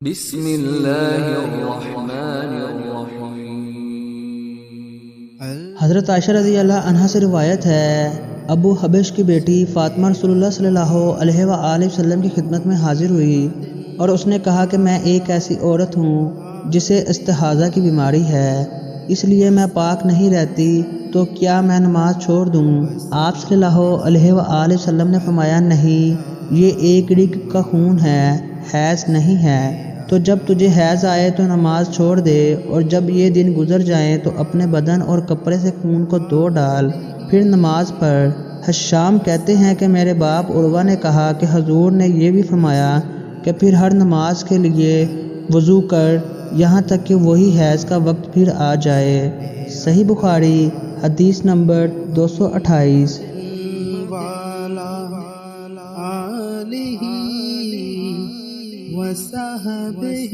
بسم اللہ الرحمن الرحیم۔ حضرت عائشہ رضی اللہ عنہا سے روایت ہے، ابو حبش کی بیٹی فاطمہ رسول اللہ صلی اللہ علیہ وآلہ وسلم کی خدمت میں حاضر ہوئی اور اس نے کہا کہ میں ایک ایسی عورت ہوں جسے استحاضہ کی بیماری ہے، اس لیے میں پاک نہیں رہتی، تو کیا میں نماز چھوڑ دوں؟ آپ صلی اللہ علیہ وآلہ وسلم نے فرمایا، نہیں، یہ ایک رگ کا خون ہے، حیض نہیں ہے، تو جب تجھے حیض آئے تو نماز چھوڑ دے، اور جب یہ دن گزر جائیں تو اپنے بدن اور کپڑے سے خون کو دھو ڈال، پھر نماز پڑھ۔ حشام کہتے ہیں کہ میرے باپ عروہ نے کہا کہ حضور نے یہ بھی فرمایا کہ پھر ہر نماز کے لیے وضو کر، یہاں تک کہ وہی حیض کا وقت پھر آ جائے۔ صحیح بخاری حدیث نمبر 228۔ وَصَحْبِهِ